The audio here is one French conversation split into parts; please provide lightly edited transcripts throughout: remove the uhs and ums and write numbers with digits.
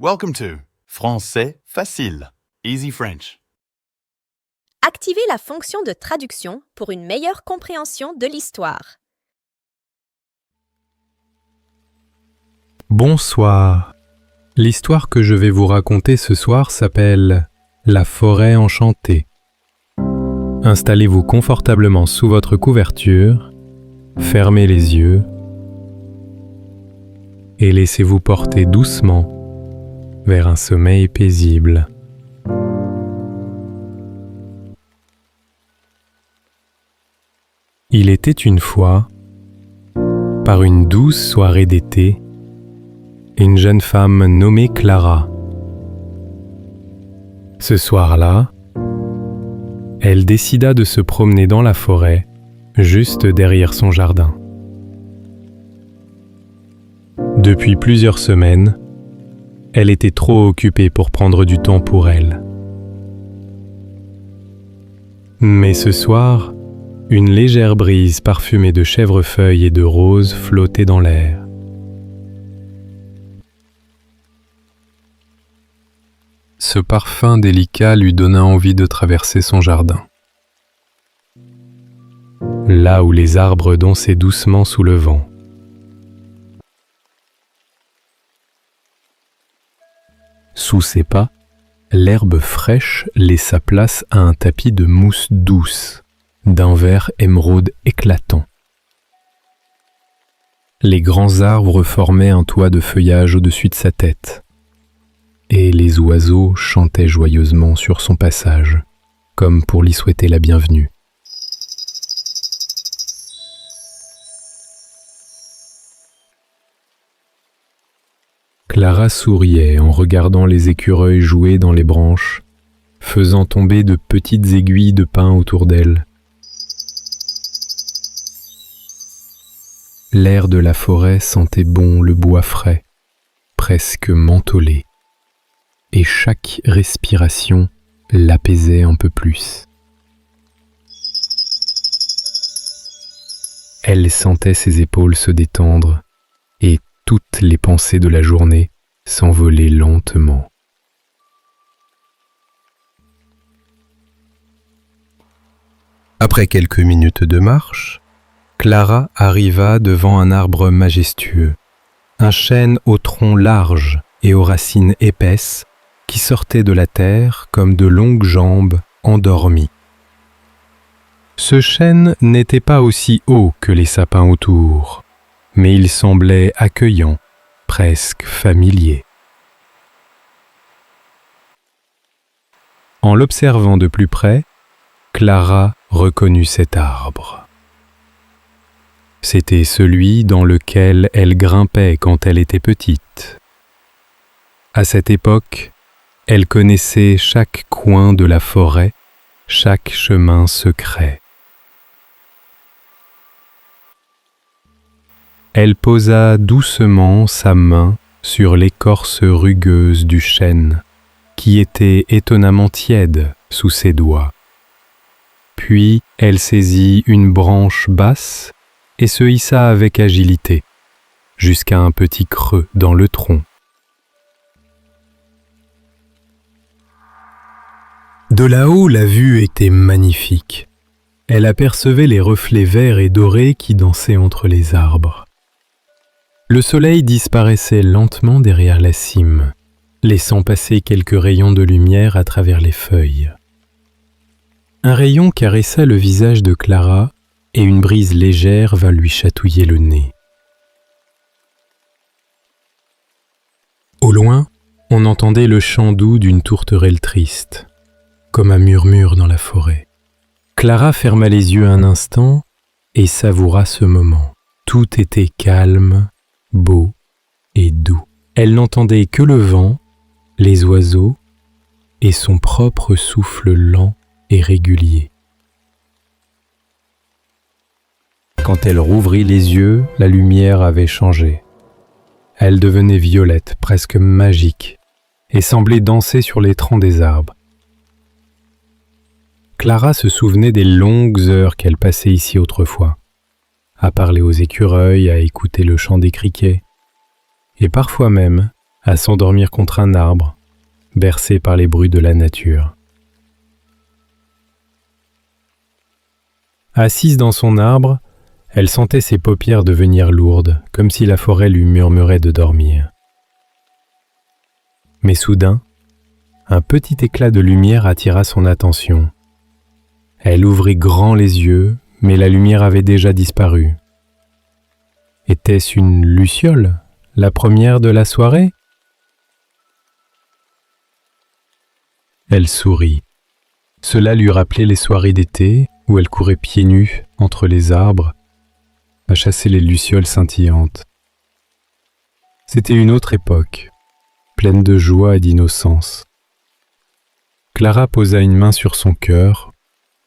Welcome to Français facile, Easy French. Activez la fonction de traduction pour une meilleure compréhension de l'histoire. Bonsoir. L'histoire que je vais vous raconter ce soir s'appelle « La forêt enchantée ». Installez-vous confortablement sous votre couverture, fermez les yeux et laissez-vous porter doucement vers un sommeil paisible. Il était une fois, par une douce soirée d'été, une jeune femme nommée Clara. Ce soir-là, elle décida de se promener dans la forêt, juste derrière son jardin. Depuis plusieurs semaines, elle était trop occupée pour prendre du temps pour elle. Mais ce soir, une légère brise parfumée de chèvrefeuille et de roses flottait dans l'air. Ce parfum délicat lui donna envie de traverser son jardin. Là où les arbres dansaient doucement sous le vent. Sous ses pas, l'herbe fraîche laissa place à un tapis de mousse douce, d'un vert émeraude éclatant. Les grands arbres formaient un toit de feuillage au-dessus de sa tête, et les oiseaux chantaient joyeusement sur son passage, comme pour lui souhaiter la bienvenue. Clara souriait en regardant les écureuils jouer dans les branches, faisant tomber de petites aiguilles de pin autour d'elle. L'air de la forêt sentait bon le bois frais, presque mentholé, et chaque respiration l'apaisait un peu plus. Elle sentait ses épaules se détendre, et toutes les pensées de la journée s'envolaient lentement. Après quelques minutes de marche, Clara arriva devant un arbre majestueux, un chêne au tronc large et aux racines épaisses qui sortaient de la terre comme de longues jambes endormies. Ce chêne n'était pas aussi haut que les sapins autour, mais il semblait accueillant, presque familier. En l'observant de plus près, Clara reconnut cet arbre. C'était celui dans lequel elle grimpait quand elle était petite. À cette époque, elle connaissait chaque coin de la forêt, chaque chemin secret. Elle posa doucement sa main sur l'écorce rugueuse du chêne, qui était étonnamment tiède sous ses doigts. Puis elle saisit une branche basse et se hissa avec agilité, jusqu'à un petit creux dans le tronc. De là-haut, la vue était magnifique. Elle apercevait les reflets verts et dorés qui dansaient entre les arbres. Le soleil disparaissait lentement derrière la cime, laissant passer quelques rayons de lumière à travers les feuilles. Un rayon caressa le visage de Clara et une brise légère vint lui chatouiller le nez. Au loin, on entendait le chant doux d'une tourterelle triste, comme un murmure dans la forêt. Clara ferma les yeux un instant et savoura ce moment. Tout était calme, beau et doux. Elle n'entendait que le vent, les oiseaux et son propre souffle lent et régulier. Quand elle rouvrit les yeux, la lumière avait changé. Elle devenait violette, presque magique, et semblait danser sur les troncs des arbres. Clara se souvenait des longues heures qu'elle passait ici autrefois, à parler aux écureuils, à écouter le chant des criquets, et parfois même à s'endormir contre un arbre, bercée par les bruits de la nature. Assise dans son arbre, elle sentait ses paupières devenir lourdes, comme si la forêt lui murmurait de dormir. Mais soudain, un petit éclat de lumière attira son attention. Elle ouvrit grand les yeux, mais la lumière avait déjà disparu. Était-ce une luciole, la première de la soirée? Elle sourit. Cela lui rappelait les soirées d'été où elle courait pieds nus entre les arbres à chasser les lucioles scintillantes. C'était une autre époque, pleine de joie et d'innocence. Clara posa une main sur son cœur.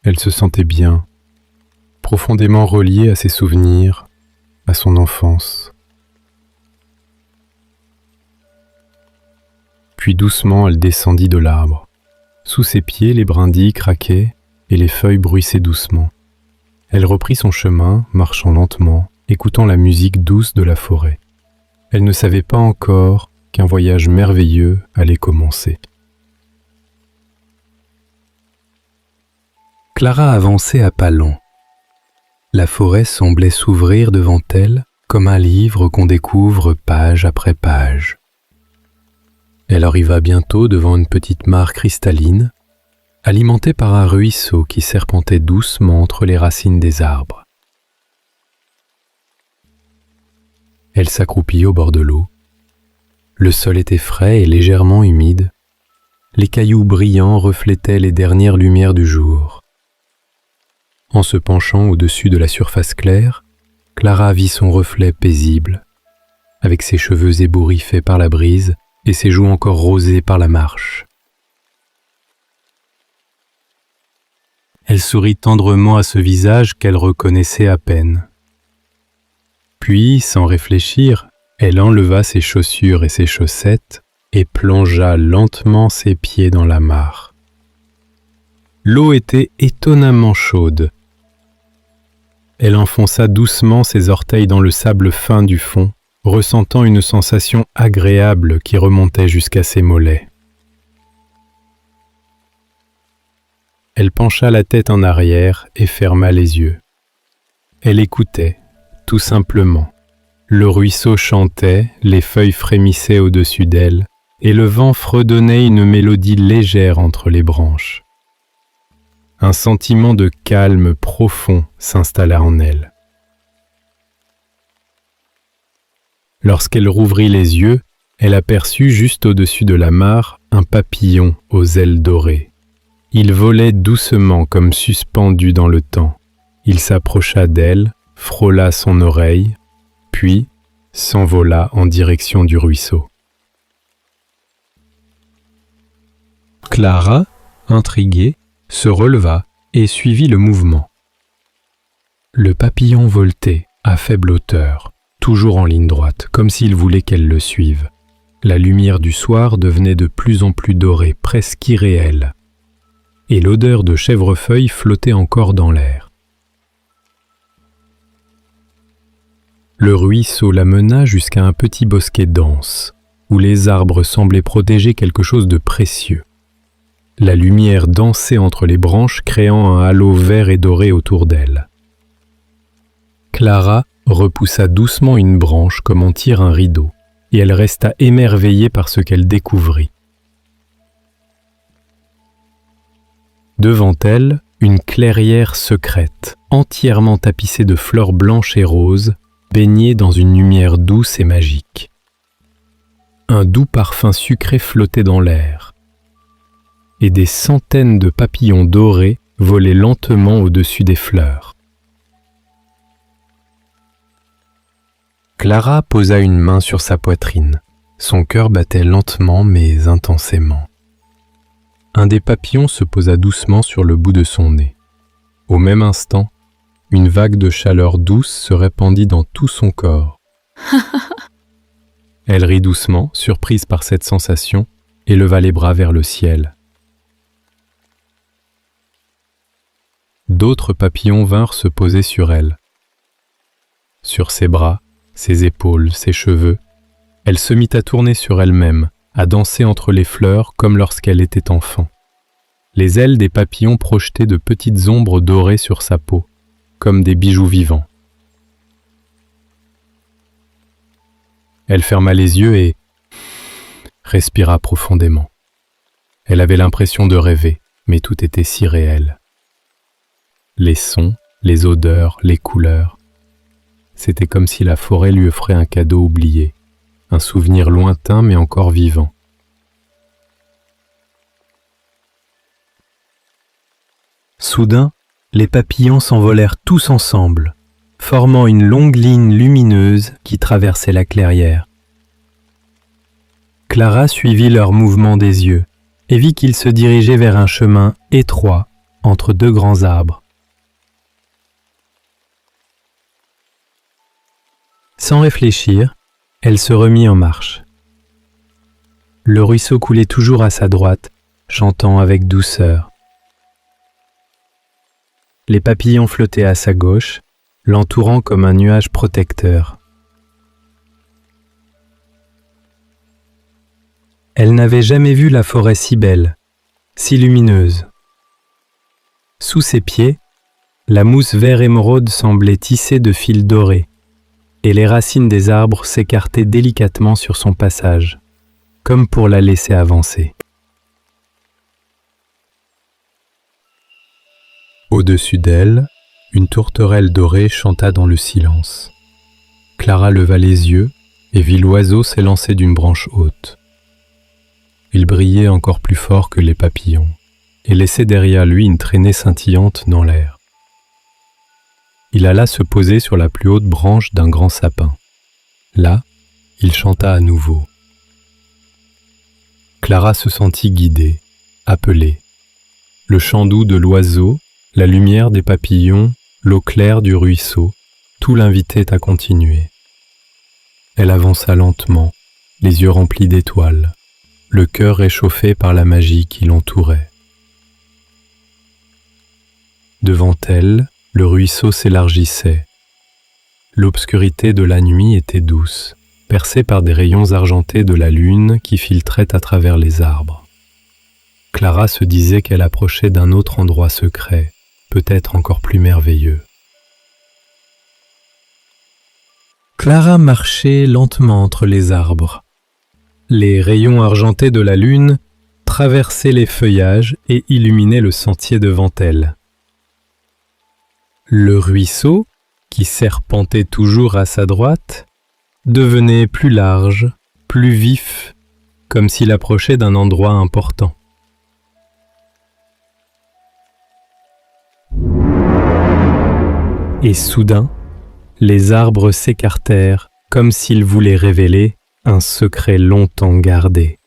Elle se sentait bien, profondément reliée à ses souvenirs, à son enfance. Puis doucement, elle descendit de l'arbre. Sous ses pieds, les brindilles craquaient et les feuilles bruissaient doucement. Elle reprit son chemin, marchant lentement, écoutant la musique douce de la forêt. Elle ne savait pas encore qu'un voyage merveilleux allait commencer. Clara avançait à pas lents. La forêt semblait s'ouvrir devant elle comme un livre qu'on découvre page après page. Elle arriva bientôt devant une petite mare cristalline, alimentée par un ruisseau qui serpentait doucement entre les racines des arbres. Elle s'accroupit au bord de l'eau. Le sol était frais et légèrement humide. Les cailloux brillants reflétaient les dernières lumières du jour. En se penchant au-dessus de la surface claire, Clara vit son reflet paisible, avec ses cheveux ébouriffés par la brise et ses joues encore rosées par la marche. Elle sourit tendrement à ce visage qu'elle reconnaissait à peine. Puis, sans réfléchir, elle enleva ses chaussures et ses chaussettes et plongea lentement ses pieds dans la mare. L'eau était étonnamment chaude. Elle enfonça doucement ses orteils dans le sable fin du fond, ressentant une sensation agréable qui remontait jusqu'à ses mollets. Elle pencha la tête en arrière et ferma les yeux. Elle écoutait, tout simplement. Le ruisseau chantait, les feuilles frémissaient au-dessus d'elle, et le vent fredonnait une mélodie légère entre les branches. Un sentiment de calme profond s'installa en elle. Lorsqu'elle rouvrit les yeux, elle aperçut juste au-dessus de la mare un papillon aux ailes dorées. Il volait doucement comme suspendu dans le temps. Il s'approcha d'elle, frôla son oreille, puis s'envola en direction du ruisseau. Clara, intriguée, se releva et suivit le mouvement. Le papillon voltait à faible hauteur, toujours en ligne droite, comme s'il voulait qu'elle le suive. La lumière du soir devenait de plus en plus dorée, presque irréelle, et l'odeur de chèvrefeuille flottait encore dans l'air. Le ruisseau la mena jusqu'à un petit bosquet dense, où les arbres semblaient protéger quelque chose de précieux. La lumière dansait entre les branches, créant un halo vert et doré autour d'elle. Clara repoussa doucement une branche comme on tire un rideau, et elle resta émerveillée par ce qu'elle découvrit. Devant elle, une clairière secrète, entièrement tapissée de fleurs blanches et roses, baignée dans une lumière douce et magique. Un doux parfum sucré flottait dans l'air, et des centaines de papillons dorés volaient lentement au-dessus des fleurs. Clara posa une main sur sa poitrine. Son cœur battait lentement mais intensément. Un des papillons se posa doucement sur le bout de son nez. Au même instant, une vague de chaleur douce se répandit dans tout son corps. Elle rit doucement, surprise par cette sensation, et leva les bras vers le ciel. D'autres papillons vinrent se poser sur elle. Sur ses bras, ses épaules, ses cheveux, Elle se mit à tourner sur elle-même, à danser entre les fleurs comme lorsqu'elle était enfant. Les ailes des papillons projetaient de petites ombres dorées sur sa peau, comme des bijoux vivants. Elle ferma les yeux et respira profondément. Elle avait l'impression de rêver, mais tout était si réel. Les sons, les odeurs, les couleurs. C'était comme si la forêt lui offrait un cadeau oublié, un souvenir lointain mais encore vivant. Soudain, les papillons s'envolèrent tous ensemble, formant une longue ligne lumineuse qui traversait la clairière. Clara suivit leur mouvement des yeux et vit qu'ils se dirigeaient vers un chemin étroit entre deux grands arbres. Sans réfléchir, elle se remit en marche. Le ruisseau coulait toujours à sa droite, chantant avec douceur. Les papillons flottaient à sa gauche, l'entourant comme un nuage protecteur. Elle n'avait jamais vu la forêt si belle, si lumineuse. Sous ses pieds, la mousse vert émeraude semblait tissée de fils dorés, et les racines des arbres s'écartaient délicatement sur son passage, comme pour la laisser avancer. Au-dessus d'elle, une tourterelle dorée chanta dans le silence. Clara leva les yeux et vit l'oiseau s'élancer d'une branche haute. Il brillait encore plus fort que les papillons et laissait derrière lui une traînée scintillante dans l'air. Il alla se poser sur la plus haute branche d'un grand sapin. Là, il chanta à nouveau. Clara se sentit guidée, appelée. Le chant doux de l'oiseau, la lumière des papillons, l'eau claire du ruisseau, tout l'invitait à continuer. Elle avança lentement, les yeux remplis d'étoiles, le cœur réchauffé par la magie qui l'entourait. Devant elle, le ruisseau s'élargissait. L'obscurité de la nuit était douce, percée par des rayons argentés de la lune qui filtraient à travers les arbres. Clara se disait qu'elle approchait d'un autre endroit secret, peut-être encore plus merveilleux. Clara marchait lentement entre les arbres. Les rayons argentés de la lune traversaient les feuillages et illuminaient le sentier devant elle. Le ruisseau, qui serpentait toujours à sa droite, devenait plus large, plus vif, comme s'il approchait d'un endroit important. Et soudain, les arbres s'écartèrent comme s'ils voulaient révéler un secret longtemps gardé.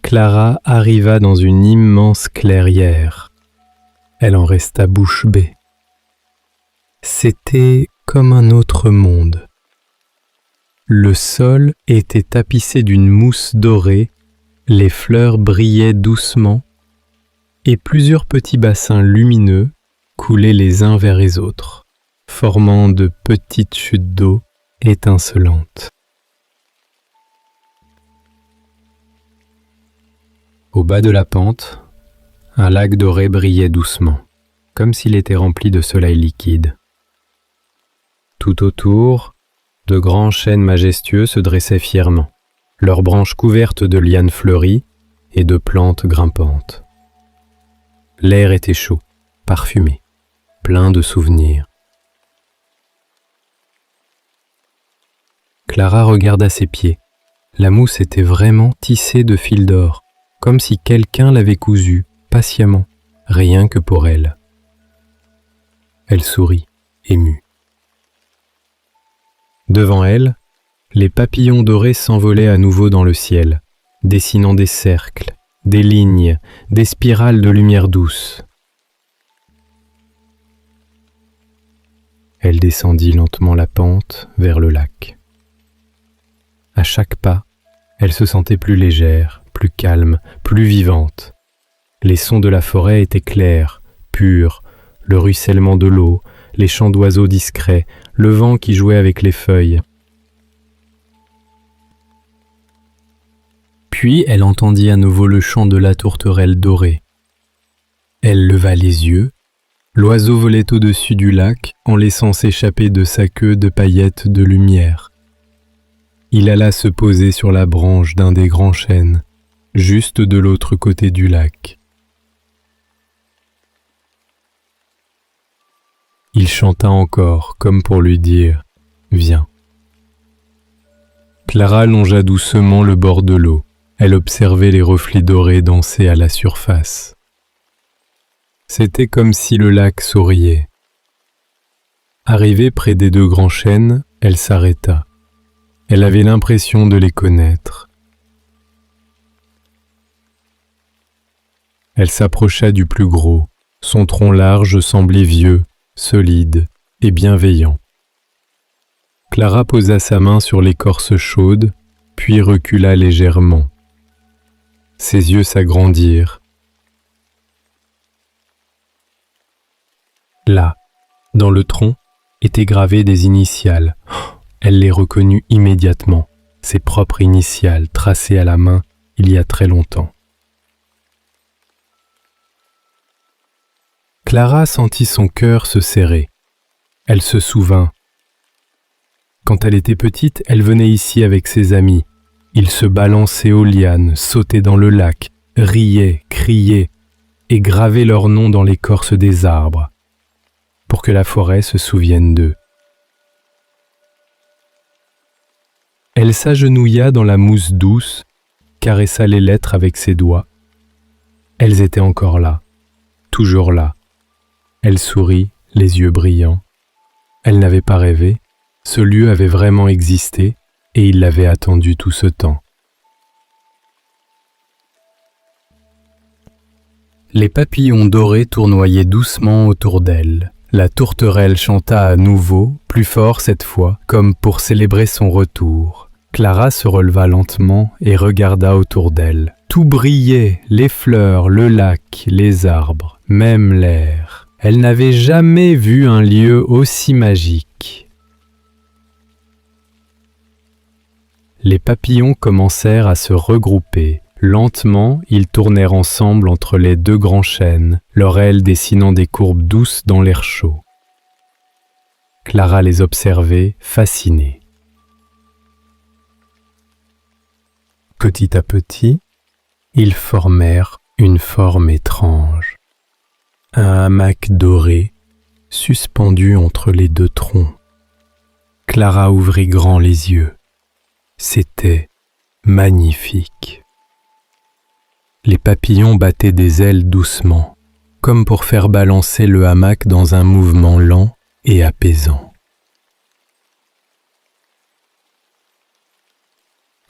Clara arriva dans une immense clairière. Elle en resta bouche bée. C'était comme un autre monde. Le sol était tapissé d'une mousse dorée, les fleurs brillaient doucement, et plusieurs petits bassins lumineux coulaient les uns vers les autres, formant de petites chutes d'eau étincelantes. Au bas de la pente, un lac doré brillait doucement, comme s'il était rempli de soleil liquide. Tout autour, de grands chênes majestueux se dressaient fièrement, leurs branches couvertes de lianes fleuries et de plantes grimpantes. L'air était chaud, parfumé, plein de souvenirs. Clara regarda ses pieds. La mousse était vraiment tissée de fils d'or, comme si quelqu'un l'avait cousue, patiemment, rien que pour elle. Elle sourit, émue. Devant elle, les papillons dorés s'envolaient à nouveau dans le ciel, dessinant des cercles, des lignes, des spirales de lumière douce. Elle descendit lentement la pente vers le lac. À chaque pas, elle se sentait plus légère, plus calme, plus vivante. Les sons de la forêt étaient clairs, purs, le ruissellement de l'eau, les chants d'oiseaux discrets, le vent qui jouait avec les feuilles. Puis elle entendit à nouveau le chant de la tourterelle dorée. Elle leva les yeux. L'oiseau volait au-dessus du lac en laissant s'échapper de sa queue de paillettes de lumière. Il alla se poser sur la branche d'un des grands chênes, juste de l'autre côté du lac. Il chanta encore, comme pour lui dire « Viens ». Clara longea doucement le bord de l'eau. Elle observait les reflets dorés danser à la surface. C'était comme si le lac souriait. Arrivée près des deux grands chênes, elle s'arrêta. Elle avait l'impression de les connaître. Elle s'approcha du plus gros. Son tronc large semblait vieux, solide et bienveillant. Clara posa sa main sur l'écorce chaude, puis recula légèrement. Ses yeux s'agrandirent. Là, dans le tronc, étaient gravées des initiales. Elle les reconnut immédiatement, ses propres initiales tracées à la main il y a très longtemps. Clara sentit son cœur se serrer. Elle se souvint. Quand elle était petite, elle venait ici avec ses amis. Ils se balançaient aux lianes, sautaient dans le lac, riaient, criaient et gravaient leurs noms dans l'écorce des arbres, pour que la forêt se souvienne d'eux. Elle s'agenouilla dans la mousse douce, caressa les lettres avec ses doigts. Elles étaient encore là, toujours là. Elle sourit, les yeux brillants. Elle n'avait pas rêvé, ce lieu avait vraiment existé et il l'avait attendu tout ce temps. Les papillons dorés tournoyaient doucement autour d'elle. La tourterelle chanta à nouveau, plus fort cette fois, comme pour célébrer son retour. Clara se releva lentement et regarda autour d'elle. Tout brillait, les fleurs, le lac, les arbres, même l'air. Elle n'avait jamais vu un lieu aussi magique. Les papillons commencèrent à se regrouper. Lentement, ils tournèrent ensemble entre les deux grands chênes, leurs ailes dessinant des courbes douces dans l'air chaud. Clara les observait, fascinée. Petit à petit, ils formèrent une forme étrange. Un hamac doré, suspendu entre les deux troncs. Clara ouvrit grand les yeux. C'était magnifique. Les papillons battaient des ailes doucement, comme pour faire balancer le hamac dans un mouvement lent et apaisant.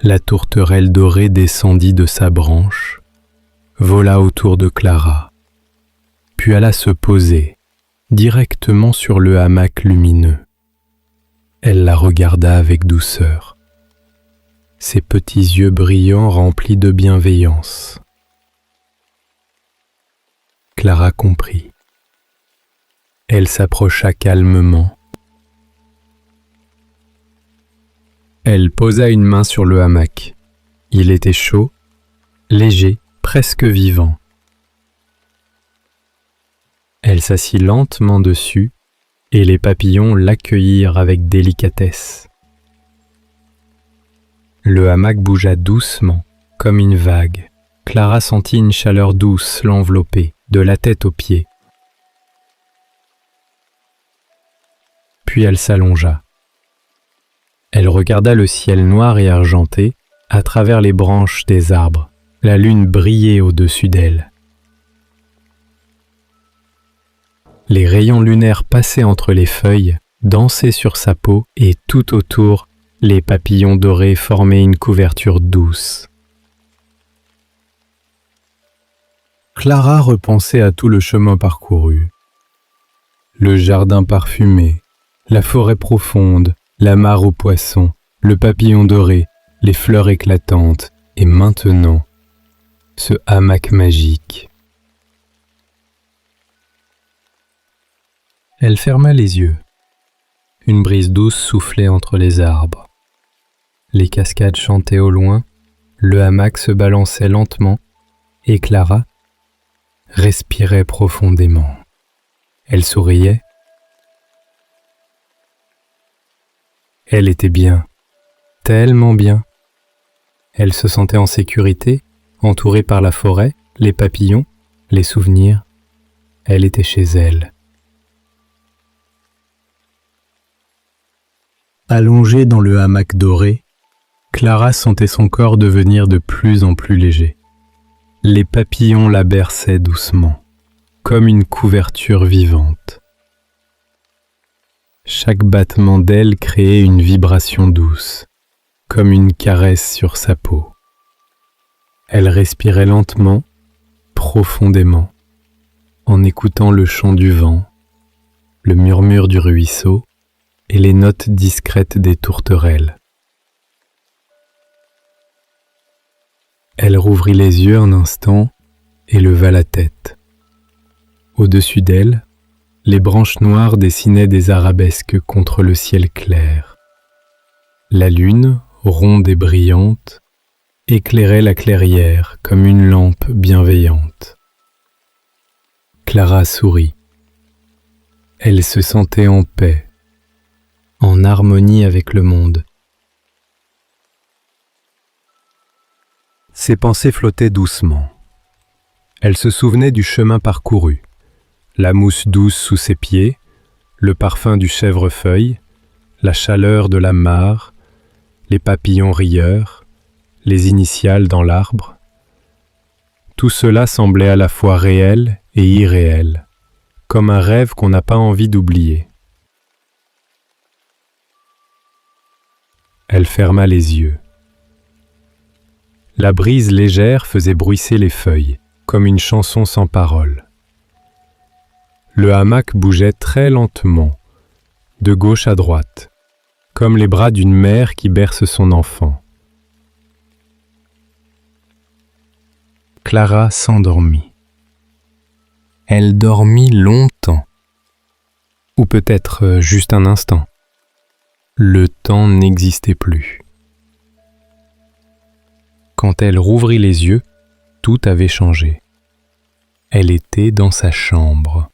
La tourterelle dorée descendit de sa branche, vola autour de Clara, puis alla se poser directement sur le hamac lumineux. Elle la regarda avec douceur, ses petits yeux brillants remplis de bienveillance. Clara comprit. Elle s'approcha calmement. Elle posa une main sur le hamac. Il était chaud, léger, presque vivant. Elle s'assit lentement dessus et les papillons l'accueillirent avec délicatesse. Le hamac bougea doucement, comme une vague. Clara sentit une chaleur douce l'envelopper, de la tête aux pieds. Puis elle s'allongea. Elle regarda le ciel noir et argenté à travers les branches des arbres. La lune brillait au-dessus d'elle. Les rayons lunaires passaient entre les feuilles, dansaient sur sa peau et tout autour, les papillons dorés formaient une couverture douce. Clara repensait à tout le chemin parcouru. Le jardin parfumé, la forêt profonde, la mare aux poissons, le papillon doré, les fleurs éclatantes et maintenant, ce hamac magique. Elle ferma les yeux. Une brise douce soufflait entre les arbres. Les cascades chantaient au loin, le hamac se balançait lentement et Clara respirait profondément. Elle souriait. Elle était bien, tellement bien. Elle se sentait en sécurité, entourée par la forêt, les papillons, les souvenirs. Elle était chez elle. Allongée dans le hamac doré, Clara sentait son corps devenir de plus en plus léger. Les papillons la berçaient doucement, comme une couverture vivante. Chaque battement d'aile créait une vibration douce, comme une caresse sur sa peau. Elle respirait lentement, profondément, en écoutant le chant du vent, le murmure du ruisseau et les notes discrètes des tourterelles. Elle rouvrit les yeux un instant et leva la tête. Au-dessus d'elle, les branches noires dessinaient des arabesques contre le ciel clair. La lune, ronde et brillante, éclairait la clairière comme une lampe bienveillante. Clara sourit. Elle se sentait en paix, en harmonie avec le monde. Ses pensées flottaient doucement. Elle se souvenait du chemin parcouru, la mousse douce sous ses pieds, le parfum du chèvrefeuille, la chaleur de la mare, les papillons rieurs, les initiales dans l'arbre. Tout cela semblait à la fois réel et irréel, comme un rêve qu'on n'a pas envie d'oublier. Elle ferma les yeux. La brise légère faisait bruisser les feuilles, comme une chanson sans paroles. Le hamac bougeait très lentement, de gauche à droite, comme les bras d'une mère qui berce son enfant. Clara s'endormit. Elle dormit longtemps, ou peut-être juste un instant. Le temps n'existait plus. Quand elle rouvrit les yeux, tout avait changé. Elle était dans sa chambre.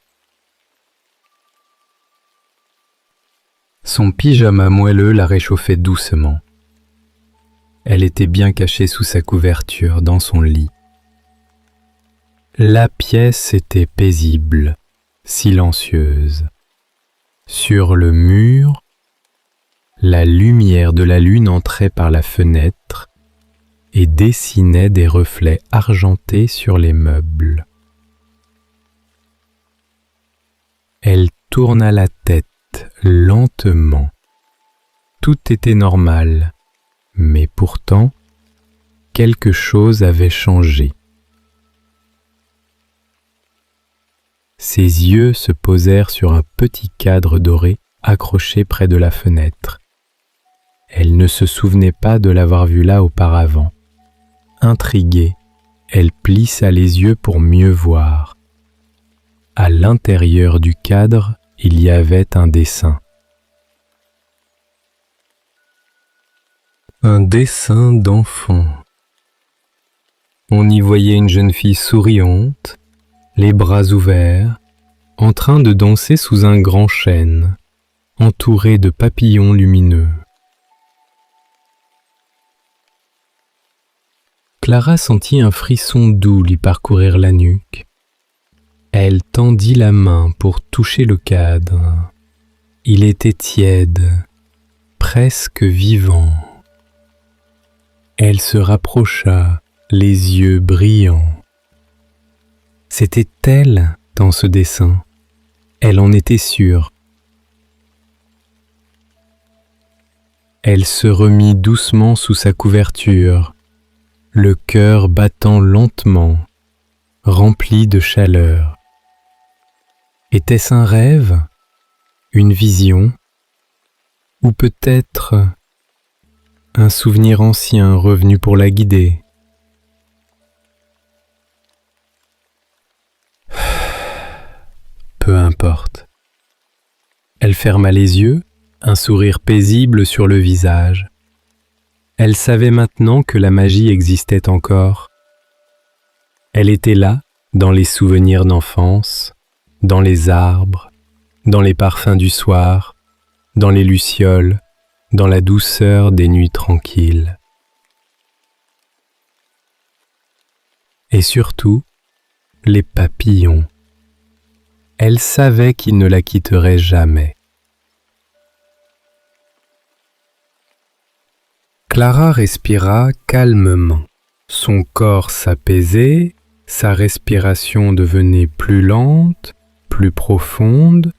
Son pyjama moelleux la réchauffait doucement. Elle était bien cachée sous sa couverture dans son lit. La pièce était paisible, silencieuse. Sur le mur, la lumière de la lune entrait par la fenêtre et dessinait des reflets argentés sur les meubles. Elle tourna la tête lentement. Tout était normal, mais pourtant, quelque chose avait changé. Ses yeux se posèrent sur un petit cadre doré accroché près de la fenêtre. Elle ne se souvenait pas de l'avoir vu là auparavant. Intriguée, elle plissa les yeux pour mieux voir. À l'intérieur du cadre, il y avait un dessin. Un dessin d'enfant. On y voyait une jeune fille souriante, les bras ouverts, en train de danser sous un grand chêne, entourée de papillons lumineux. Clara sentit un frisson doux lui parcourir la nuque. Elle tendit la main pour toucher le cadre. Il était tiède, presque vivant. Elle se rapprocha, les yeux brillants. C'était elle dans ce dessin. Elle en était sûre. Elle se remit doucement sous sa couverture, le cœur battant lentement, rempli de chaleur. Était-ce un rêve, une vision, ou peut-être un souvenir ancien revenu pour la guider? Peu importe. Elle ferma les yeux, un sourire paisible sur le visage. Elle savait maintenant que la magie existait encore. Elle était là, dans les souvenirs d'enfance, dans les arbres, dans les parfums du soir, dans les lucioles, dans la douceur des nuits tranquilles. Et surtout, les papillons. Elle savait qu'ils ne la quitteraient jamais. Clara respira calmement. Son corps s'apaisait, sa respiration devenait plus lente, plus profonde.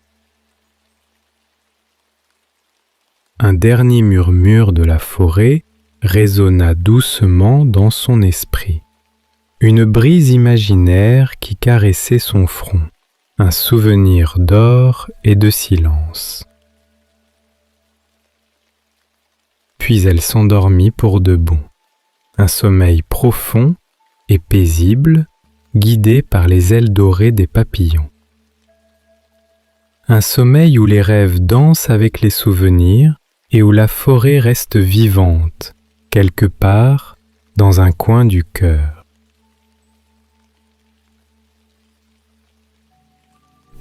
Un dernier murmure de la forêt résonna doucement dans son esprit. Une brise imaginaire qui caressait son front, un souvenir d'or et de silence. Puis elle s'endormit pour de bon, un sommeil profond et paisible, guidé par les ailes dorées des papillons. Un sommeil où les rêves dansent avec les souvenirs et où la forêt reste vivante, quelque part dans un coin du cœur.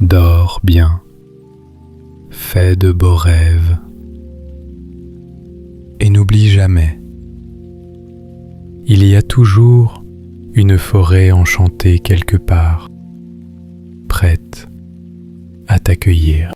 Dors bien, fais de beaux rêves, et n'oublie jamais, il y a toujours une forêt enchantée quelque part, prête à t'accueillir.